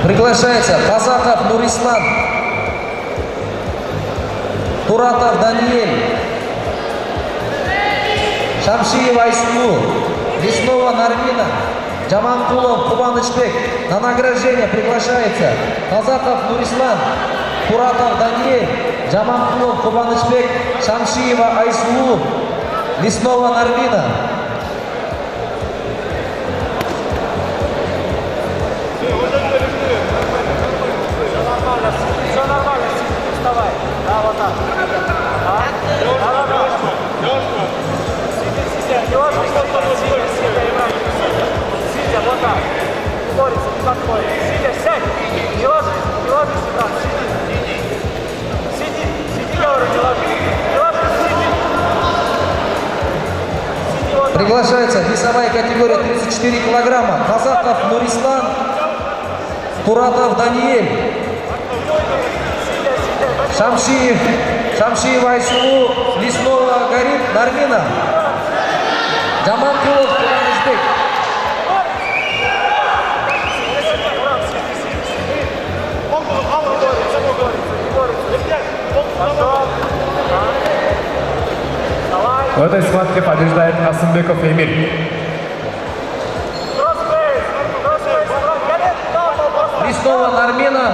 Приглашается Казаков Нурислам, Туратов Даниэль, Шамшиев Айсулу, Леснова Нармина, Джаманкулов Кубанычбек. На награждение приглашается Казаков Нурислам, Туратов Даниэль, Джаманкулов Кубанычбек, Шамшиева Айсулу, Леснова Нармина. Все нормально, сиди, вставай. Да, вот так. Сидя, не важно, что сидя, сидя, вот так. Борется, не подходит. Сидя, сядь. Не ложись, сюда, сиди, говорю, не ложись, сиди. Сиди, вот так. Приглашается весовая категория 34 килограмма. Казаков Нурислам, Туратов Даниэль, Шамшиев Айсулу, Леснова Нармина, Джаманкулов Кубанычбек. В этой схватке побеждает Асымбеков Эмиль. Леснова Нармина.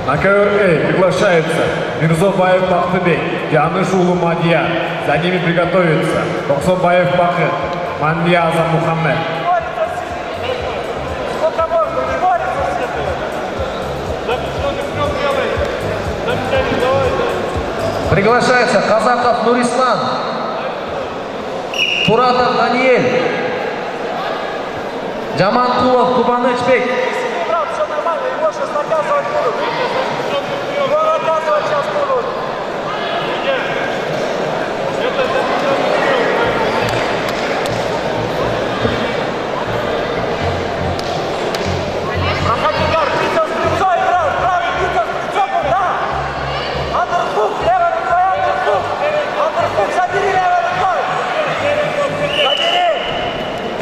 На ковер А приглашается Мирзобаев Бахтыбек, Яныш Улу Мадья. За ними приготовится Токсобаев Бахет, Маньяза Мухаммед. Приглашается Казаков Нурислам, Туратов Даниэль, Джаманкулов Кубанычбек. Все нормально, его сейчас наказывать будут. Его наказывать сейчас будут. Проходи, Гар, бицепс в лицо играл, правый бицепс в лицо был, да. Андерхук, левой рукой андерхук. Андерхук, забери левой рукой.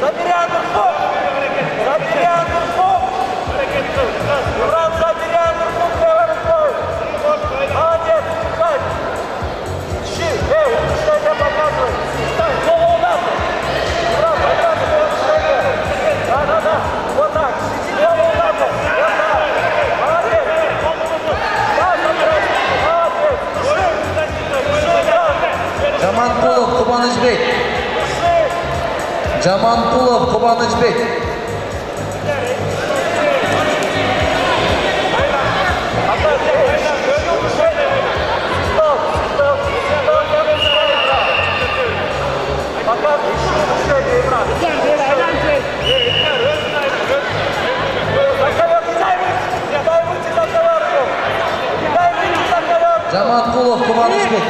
Забери андерхук. Забери андерхук. Брат, забери андерхук левой рукой. Молодец, встань. Щи, улучшение показывай. Встань, полуударно. Брат, улучшение. Да. Вот так. Полуударно. Вот так. Молодец. Да, молодец. Джаманкулов Кубанычбек. Джаманкулов Кубанычбек. Джаманкулов Кубанычбек.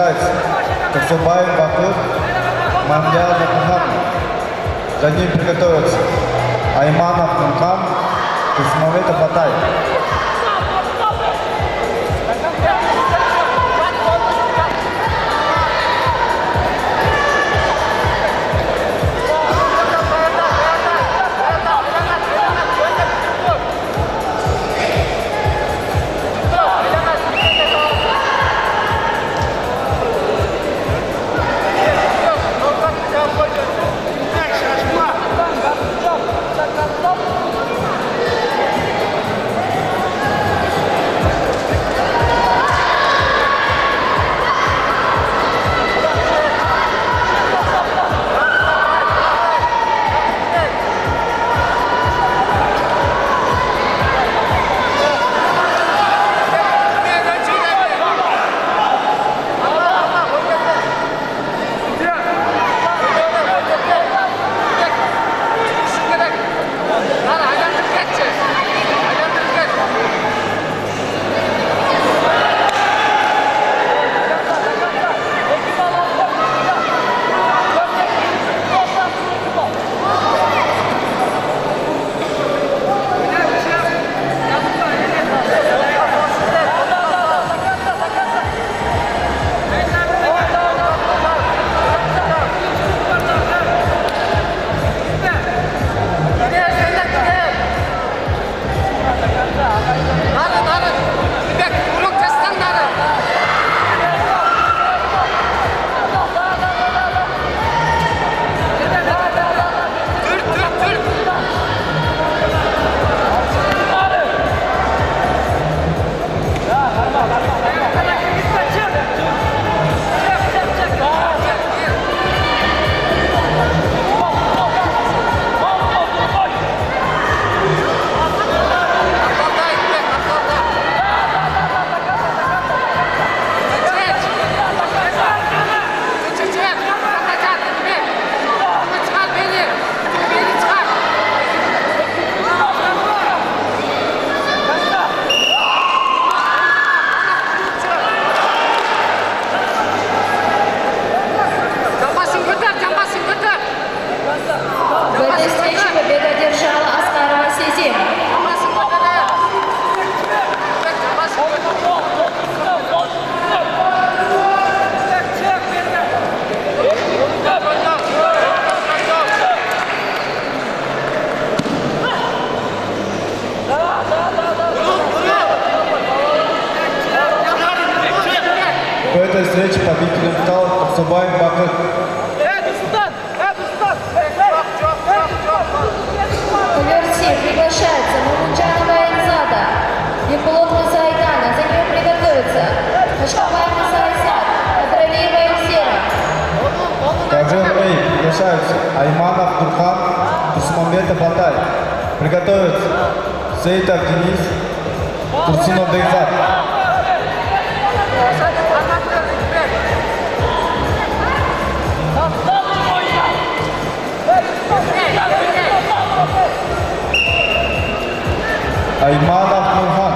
приглашается Кособаев Бакыр, Мандия Нурхан. За ним приготовятся Айманов Нурхан, Кусмамета Батай. В этой встрече победу одержала Аскарова Сезим. В этой встрече победителем стал Кособаев Бакыр. Каверси приглашается Мамунджанова Эльзада, Якулов Мусайдана, за нее приготовиться. Хашкабаев Мусайсад, Кадралиева Эльзера. Также приглашаются Айманов Нурхан, Кусмамета Батай. Приготовятся Сейтов Денис, Турсунов Бекзат. Айманов Нурхан.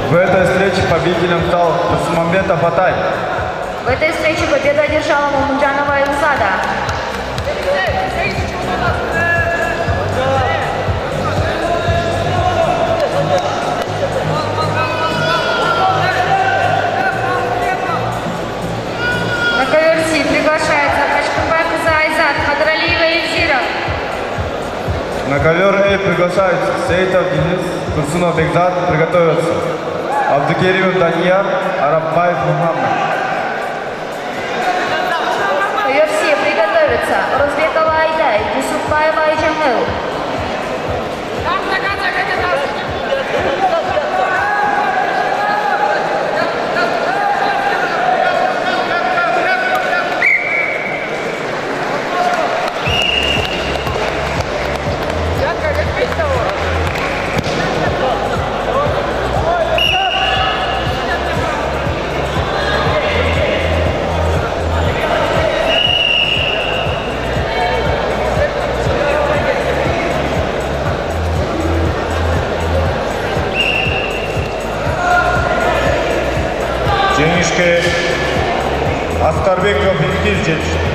В этой встрече победителем стал Турсумамбетов Атай. В этой встрече победу одержала Мумунджанова Илзада. На ковер Си приглашается Хачкубай Айзат, Хадралиева Эльзира. На ковер Э приглашаются Сейтов Денис, Турсунов Бекзат, приготовиться. Абдукеримов Данияр, Араббаев Мухаммад. Ковер Си приготовится Розбекова Айдай, Юсупбаева Айджамыл. Женишке Аскарбеков Илгиз жетишти.